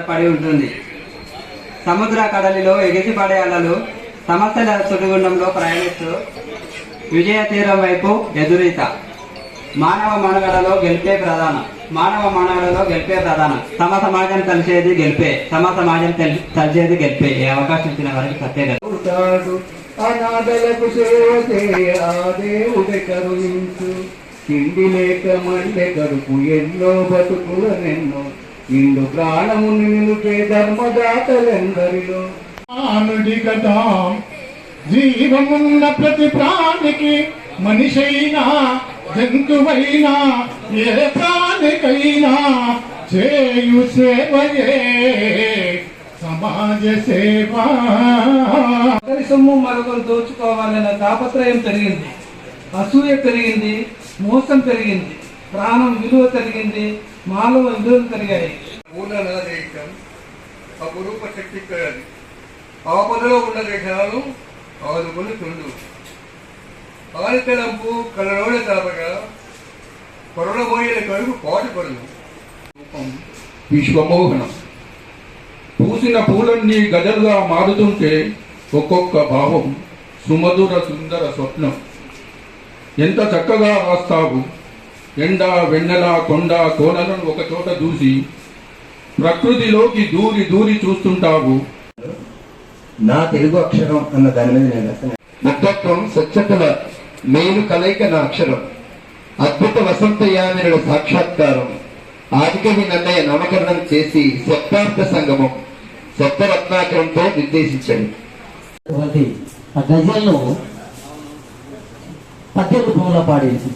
పడి ఉంటుంది. సముద్ర కడలిలో ఎగిసిపడే అలలు సమస్యల సుడిగుండంలో ప్రయాణిస్తూ విజయ తీరం వైపు ఎదురీత. మానవ మనుగడలో గెలిపే ప్రధానం. తమ సమాజం కలిసేది గెలిపే. ఏ అవకాశం ఇచ్చిన వారికి ప్రత్యేకత. అనాథలకు సేవ చేయ ఆ దేవుడి కరుణించు. తిండి లేక మళ్ళీ కడుపు ఎన్నో బతుకులనెన్నో ఇందు ప్రాణముని నిలిపే ధర్మదాతలెందరిలో. ఆనుడి కదా జీవమున్న ప్రతి ప్రాణికి, మనిషైనా జంతువైనా ఏ ప్రాణికైనా చేయు సేవయే సమాజ సేవ. సొమ్ము మరొకరు దోచుకోవాలన్న తాపత్రయం పెరిగింది, అసూయ పెరిగింది, మోసం పెరిగింది, ప్రాణం విలువ పెరిగింది, మానవ విలువలు పెరిగాయి. మూలనాదేశం అపురూప శక్తి కలది. ఆపదలో ఉన్న దేశాలు ఆదుకుని తుండు. ఆలితలంపు కలలోడ కాపగా కొరడబోయేల కడుగు పాటుపడదు. విశ్వమోహనం. పూసిన పూలన్నీ గజలుగా మారుతుంటే ఒక్కొక్క భావం సుమధుర సుందర స్వప్నం. ఎంత చక్కగా రాస్తావు. ఎండ వెన్నెల కొండ కోనలను ఒక చోట దూసి ప్రకృతిలోకి దూరి దూరి చూస్తుంటావు. నా తెలుగు అక్షరం అన్న దాని మీద నేను రాశాను. ముక్తత్వం స్వచ్ఛతల మేలు కలయిక నా అక్షరం. అద్భుత వసంతయామినుల సాక్షాత్కారం. ఆదికవి నన్నయ్య నామకరణం చేసి సప్తార్థ సంగమం సప్తరత్నాకరంతో నిర్దేశించాడు. ఆ గజల్ను పద్య రూపంలో పాడేసి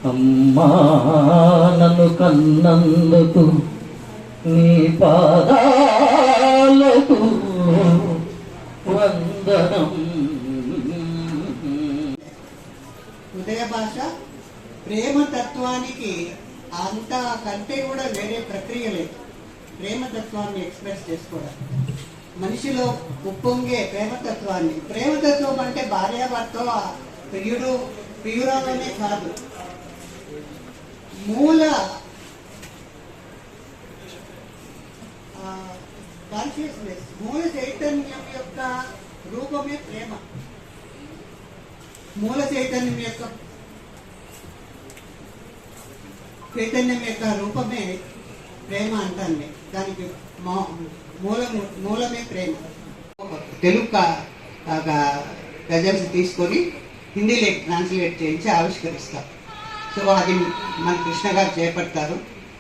అమ్మా నన్ను కన్నందుకు నీ పాదాలకు వందనం. హృదయ భాష ప్రేమ తత్వానికి అంత కంటే కూడా వేరే ప్రక్రియ లేదు. ప్రేమతత్వాన్ని ఎక్స్ప్రెస్ చేసుకోవడం, మనిషిలో ఉప్పొంగే ప్రేమతత్వం అంటే భార్యాభర్త ప్రియురాలనే కాదు, మూల కాన్షియస్నెస్, మూల చైతన్యం యొక్క రూపమే ప్రేమ. మూల చైతన్యం యొక్క రూపమే ప్రేమ అంటాను. దానికి మూలమే ప్రేమ. తెలుగు గజల్స్ తీసుకొని హిందీలో ట్రాన్స్లేట్ చేయించి ఆవిష్కరిస్తారు. సో అది మన కృష్ణ గారు చేపడతారు.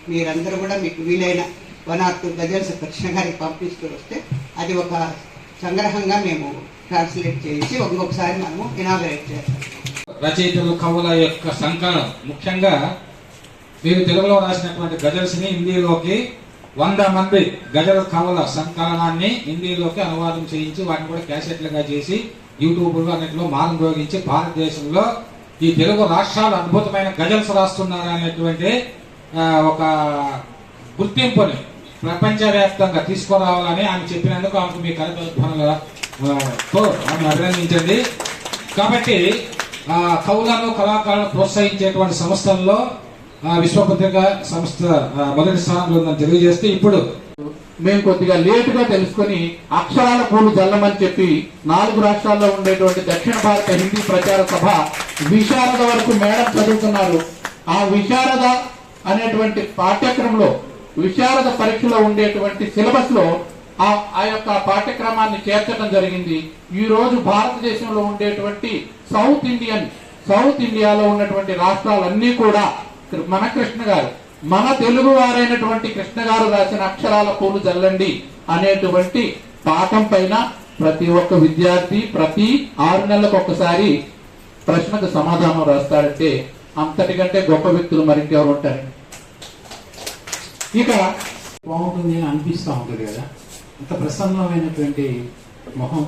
మీరందరూ కూడా మీకు వీలైన 1 or 2 గజల్స్ కృష్ణ గారికి పంపిస్తూ వస్తే అది ఒక సంగ్రహంగా మేము ట్రాన్స్లేట్ చేయించి ఒక్కొక్కసారి మనము ఇనాగరేట్ చేస్తాం. రచయితలు కవుల యొక్క సంకలనం, ముఖ్యంగా మీరు తెలుగులో రాసినటువంటి గజల్స్ ని హిందీలోకి 100 మంది గజల్ కవుల సంకలనాన్ని హిందీలోకి అనువాదం చేయించి వాటిని కూడా క్యాసెట్లుగా చేసి యూట్యూబ్ అన్నింటిలో ఉపయోగించి భారతదేశంలో ఈ తెలుగు రాష్ట్రాలు అద్భుతమైన గజల్స్ రాస్తున్నారు అనేటువంటి ఒక గుర్తింపుని ప్రపంచవ్యాప్తంగా తీసుకురావాలని ఆమె చెప్పినందుకు ఆమెకు మీ కరధ్వనులతో ఆమె అభినందించండి. కాబట్టి కవులను కళాకారులను ప్రోత్సహించేటువంటి సంస్థల్లో విశ్వపత్రిక సంస్థ మొదటి స్థానంలో ఉందని తెలియజేస్తే, ఇప్పుడు మేము కొద్దిగా లేటుగా తెలుసుకుని అక్షరాల పూలు జల్లమని చెప్పి 4 రాష్ట్రాల్లో ఉండేటువంటి దక్షిణ భారత హిందీ ప్రచార సభ విశారద వరకు మేడం చదువుతున్నారు. ఆ విశారద అనేటువంటి పాఠ్యక్రమంలో విశారద పరీక్షలో ఉండేటువంటి సిలబస్ లో ఆ యొక్క పాఠ్యక్రమాన్ని చేర్చడం జరిగింది. ఈ రోజు భారతదేశంలో ఉండేటువంటి సౌత్ ఇండియాలో ఉన్నటువంటి రాష్ట్రాలన్నీ కూడా మన కృష్ణ గారు, మన తెలుగు వారైనటువంటి కృష్ణ గారు రాసిన అక్షరాల పూలు జల్లండి అనేటువంటి పాఠం పైన ప్రతి ఒక్క విద్యార్థి ప్రతి 6 నెలలకు ఒకసారి ప్రశ్నకు సమాధానం రాస్తారంటే అంతటికంటే గొప్ప వ్యక్తులు మరింకెవరు ఉంటారండి. ఇక బాగుంటుంది అని అనిపిస్తూ ఉంటుంది కదా, అంత ప్రసన్నమైనటువంటి మొహం.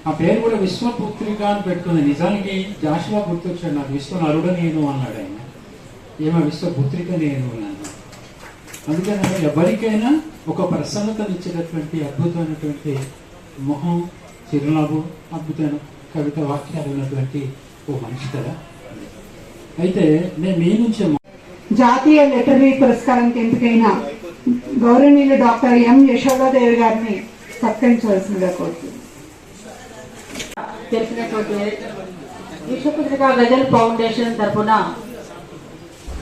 ఆ పేరు కూడా విశ్వపుత్రిక అని పెట్టుకుంది. నిజానికి జాషువా గుర్తొచ్చాడు నాకు. విశ్వనరుడు నేను అన్నాడు ఆయన. ఏమో విశ్వపుత్రిక నేను అన్నాను. అందుకని ఎవరికైనా ఒక ప్రసన్నతనిచ్చేటటువంటి అద్భుతమైనటువంటి మొహం, చిరునవ్వు, అద్భుతమైన కవిత వాక్యాలు ఉన్నటువంటి ఓ మనిషి కదా. అయితే నేను మీ నుంచే జాతీయ లిటరరీ పురస్కారానికి ఎంపికైన గౌరవనీయులు డాక్టర్ ఎం యశోదాదేవి గారిని సత్కరించవలసిందిగా కోరుతుంది. తెలిసినటువంటి విశ్వపత్రిక గజల్ ఫౌండేషన్ తరఫున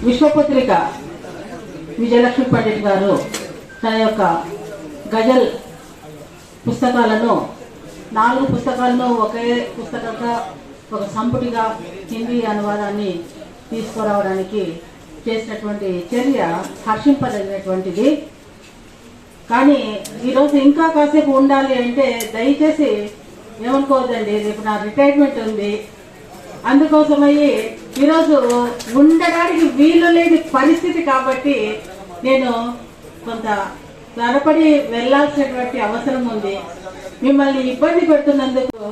విశ్వపత్రిక విజయలక్ష్మి పండిట్ గారు తన యొక్క గజల్ పుస్తకాలను 4 పుస్తకాలను ఒకే పుస్తకంగా ఒక సంపుటిగా హిందీ అనువాదాన్ని తీసుకురావడానికి చేసినటువంటి చర్య హర్షింపదగినటువంటిది. కానీ ఈరోజు ఇంకా కాసేపు ఉండాలి అంటే దయచేసి ఏమనుకోవద్దండి, రేపు నా రిటైర్మెంట్ ఉంది. అందుకోసమయ్యి ఈరోజు ఉండడానికి వీలు లేని పరిస్థితి కాబట్టి నేను కొంత త్వరపడి వెళ్లాల్సినటువంటి అవసరం ఉంది. మిమ్మల్ని ఇబ్బంది పెడుతున్నందుకు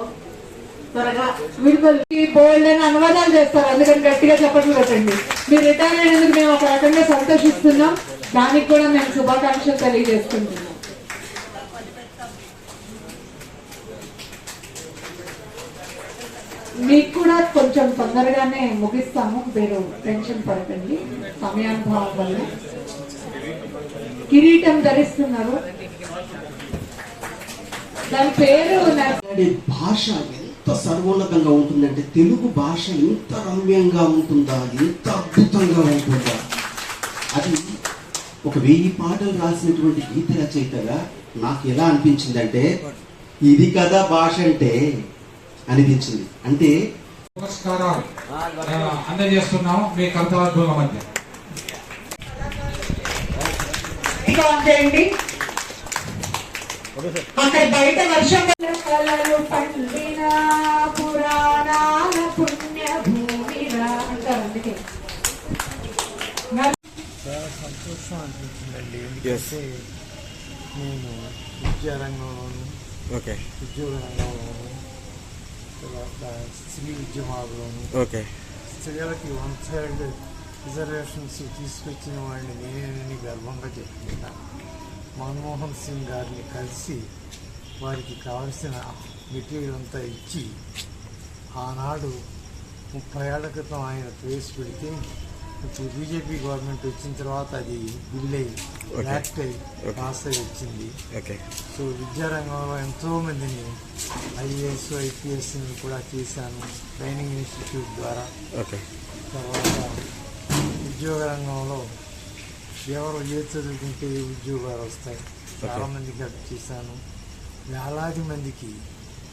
త్వరగా విడుదల బోల్డ్ అని అనువాదాలు చేస్తారు, అందుకని గట్టిగా చెప్పట్లు పెట్టండి. మీరు రిటైర్ అయినందుకు మేము ఒక రకంగా సంతోషిస్తున్నాం, దానికి కూడా మేము శుభాకాంక్షలు తెలియజేస్తున్నాం. మీకు కూడా కొంచెం తొందరగానే ముగిస్తాము, మీరు టెన్షన్ పడకండి. సమయానుభవం వల్ల కిరీటం ధరిస్తున్నారు, దాని పేరు భాష ఎంత సర్వోన్నతంగా ఉంటుందంటే తెలుగు భాష ఇంత రమ్యంగా ఉంటుందా, ఇంత అద్భుతంగా ఉంటుందా. అది ఒక 1000 పాటలు రాసినటువంటి గీత రచయితగా నాకు ఎలా అనిపించిందంటే ఇది కదా భాష అంటే అనిపించింది. అంటే పురస్కారాలు అందజేస్తున్నాము మీ కర్తవ్యాల మధ్య. అక్కడ బయట వర్షం కళలు పండిన పురాణాల పుణ్య భూమిరా అంటారు. అందుకే చాలా సంతోషం అనిపించిందండి. ఎందుకంటే నేను విద్యారంగంలోను ఉద్యోగ రంగంలోను తర్వాత స్త్రీ ఉద్యమాల్లోను స్త్రీలకి 1/3 రిజర్వేషన్స్ తీసుకొచ్చిన వాడిని నేనేనని గర్వంగా చెప్పుకుంటాను. మన్మోహన్ సింగ్ గారిని కలిసి వారికి కావలసిన మెటీరియల్ అంతా ఇచ్చి ఆనాడు 30 ఏళ్ల క్రితం ఆయన ప్రవేశపెడితే ఇప్పుడు బీజేపీ గవర్నమెంట్ వచ్చిన తర్వాత అది బిల్ అయ్యి యాక్ట్ అయ్యి పాస్ అయ్యి వచ్చింది. సో విద్యారంగంలో ఎంతోమందిని ఐఏఎస్ ఐపీఎస్ని కూడా చేశాను ట్రైనింగ్ ఇన్స్టిట్యూట్ ద్వారా. తర్వాత ఉద్యోగ రంగంలో ఎవరు ఏ చదువుకుంటే ఉద్యోగాలు వస్తాయి చాలామందికి అది చేశాను. వేలాది మందికి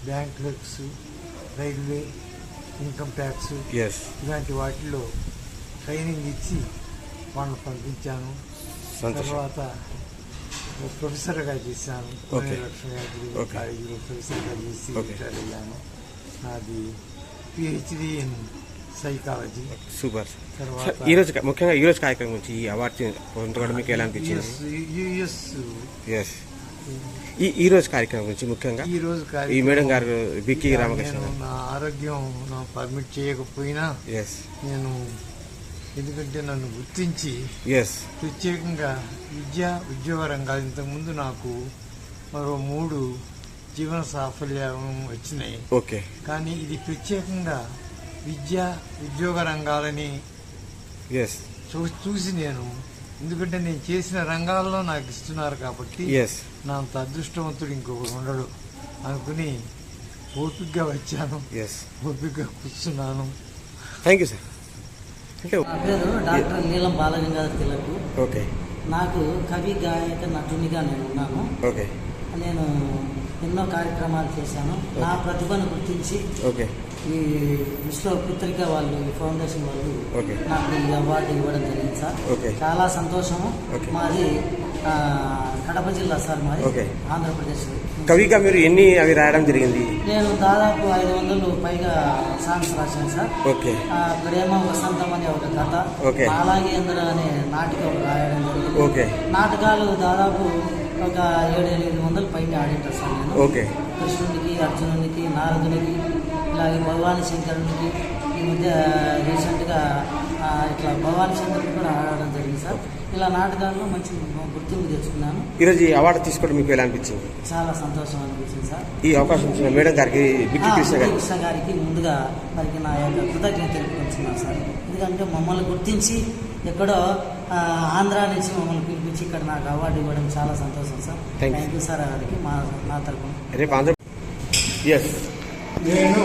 bank clerks, railway, income tax ఇలాంటి వాటిల్లో ట్రైనింగ్ ఇచ్చి వాళ్ళని పంపించాను. తర్వాత ప్రొఫెసర్గా చేశాను, లక్ష్మీ కాలేజీలో ప్రొఫెసర్గా చేసి రిటైర్ అయ్యాను. నాది పిహెచ్డి ఇన్ సైకాలజీ. సూపర్. తర్వాత ఈరోజు ముఖ్యంగా ఈరోజు కార్యక్రమం గురించి ఈ అవార్డు పొందడం మీకు ఎలా అనిపించింది? ఈ రోజు కార్యక్రమం గురించి ముఖ్యంగా ఈ మేడం గారు బిక్కి రామకృష్ణ, నా ఆరోగ్యం నా పర్మిట్ చేయకపోయినా నేను ఎందుకంటే నన్ను గుర్తించి ప్రత్యేకంగా విద్య ఉద్యోగ రంగాలు ఇంతకుముందు నాకు మరో 3 జీవన సాఫల్యం వచ్చినాయి. కానీ ఇది ప్రత్యేకంగా విద్య ఉద్యోగ రంగాలని చూసి నేను ఎందుకంటే నేను చేసిన రంగాల్లో నాకు ఇస్తున్నారు కాబట్టి నా అంత అదృష్టవంతుడు ఇంకొకరు ఉండడు అనుకుని ఓపికగా వచ్చాను, ఓపికగా కూర్చున్నాను. Thank you sir. నా పేరు డాక్టర్ నీలం బాలగంగాధర్ తిలక్. నాకు కవి, గాయక, నటునిగా నేను ఉన్నాను. నేను ఎన్నో కార్యక్రమాలు చేశాను. నా ప్రతిభను గుర్తించి ఈ విశ్వపత్రిక వాళ్ళు ఫౌండేషన్ వాళ్ళు నాకు ఈ అవార్డు ఇవ్వడం జరిగింది సార్. చాలా సంతోషము. మాది కడప జిల్లా సార్, మాది ఆంధ్రప్రదేశ్. కవిగా మీరు ఎన్ని అవి రాయడం జరిగింది? నేను దాదాపు 500 పైగా సాంగ్స్ రాశాను సార్. ప్రేమ వసంతం అనే ఒక కథ, నాలాగేంద్ర అనే నాటకం రాయడం జరిగింది. నాటకాలు దాదాపు ఒక 700-800 పైన ఆడింటారు సార్ నేను. కృష్ణునికి, అర్జునునికి, నారదునికి, ఇలాగే భగవాని శంకరునికి. ఈ మధ్య రీసెంట్గా ఇట్లా భగవాని శంకరునికి కూడా ఆడడం జరిగింది సార్. ఇలా నాటకాల్లో మంచి గుర్తింపు తెచ్చుకున్నాను. ఈరోజు ఈ అవార్డు తీసుకోవడం మీకు ఎలా అనిపించింది? చాలా సంతోషం అనిపించింది సార్. ఈ అవకాశం ఇచ్చిన మేడం గారికి, బిక్కి కృష్ణ గారికి ముందుగా వారికి నా యొక్క కృతజ్ఞత తెలుపుకుంటున్నాను సార్. ఎందుకంటే మమ్మల్ని గుర్తించి ఎక్కడో ఆంధ్ర నుంచి మమ్మల్ని పిలిపించి ఇక్కడ నాకు అవార్డు ఇవ్వడం చాలా సంతోషం సార్. థ్యాంక్ యూ సార్ గారికి నా తరఫున. నేను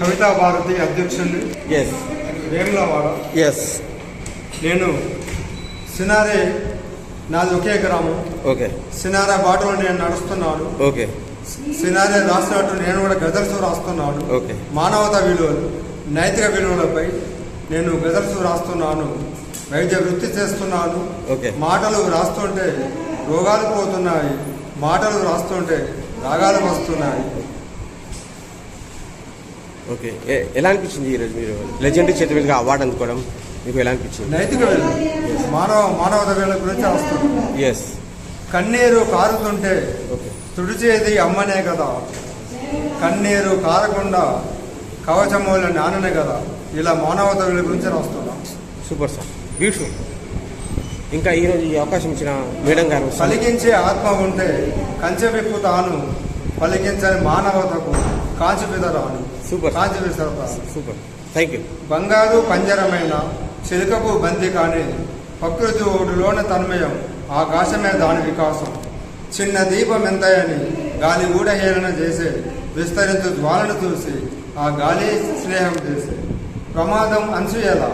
కవితా భారతి అధ్యక్షుడిని వేములవాడ. నేను సినారే, నాది ఒకే గ్రామం. సినారే బాటలో నేను నడుస్తున్నాను. సినారే రాసినట్టు నేను కూడా గజల్స్ రాస్తున్నాను. మానవతా విలువలు, నైతిక విలువలపై నేను గజల్స్ రాస్తున్నాను. వైద్య వృత్తి చేస్తున్నాను. మాటలు రాస్తుంటే రోగాలు పోతున్నాయి, మాటలు రాస్తుంటే రాగాలు వస్తున్నాయి. ఓకే, ఎలా అనిపించింది ఈరోజు మీరు లెజెండరీ చేతి మీదుగా అవార్డు అందుకోవడం? మీకు ఎలా అనిపించింది? నైతిక విలువ, మానవత విలువ గురించి వస్తుంది. కన్నీరు కారుతుంటే తుడిచేది అమ్మనే కదా, కన్నీరు కారకుండా కవచమూల నాన్ననే కదా. ఇలా మానవత విలువ గురించి రాస్తున్నాం. Super sir, beautiful. ఇంకా ఈరోజు ఈ అవకాశం ఇచ్చిన మేడం గారు. పలికించే ఆత్మ ఉంటే కంచె విప్పు తాను, పలికించని మానవతకు కాంచి పిదరాను. Super, Kanchi పిదరా. Super, thank you. బంగారు పంజరమైన చిలుకపు బంది కానీ ప్రకృతి ఓడులోని తన్మయం, ఆకాశమే దాని వికాసం. చిన్న దీపం ఎంతయని గాలి ఊడహేళన చేసే, విస్తరించు జ్వాలను చూసి ఆ గాలి స్నేహం చేసే. ప్రమాదం అంచుయేల,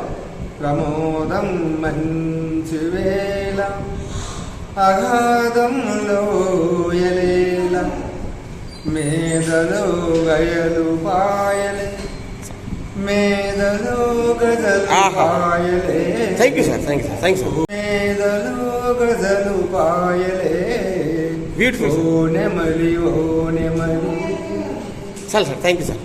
ప్రమోదం మంచి వేళ, అగాధంలో ఎలేల, మేదలో గయలు పాయలే, మేదలో గజలు పాయలే. Thank you sir, thank you sir, thank you. మేదలో గజలు పాయలే, బ్యూటిఫుల్. ఓ నెమలి ఓ నెమలి. చాలు సార్, థ్యాంక్ యూ సార్.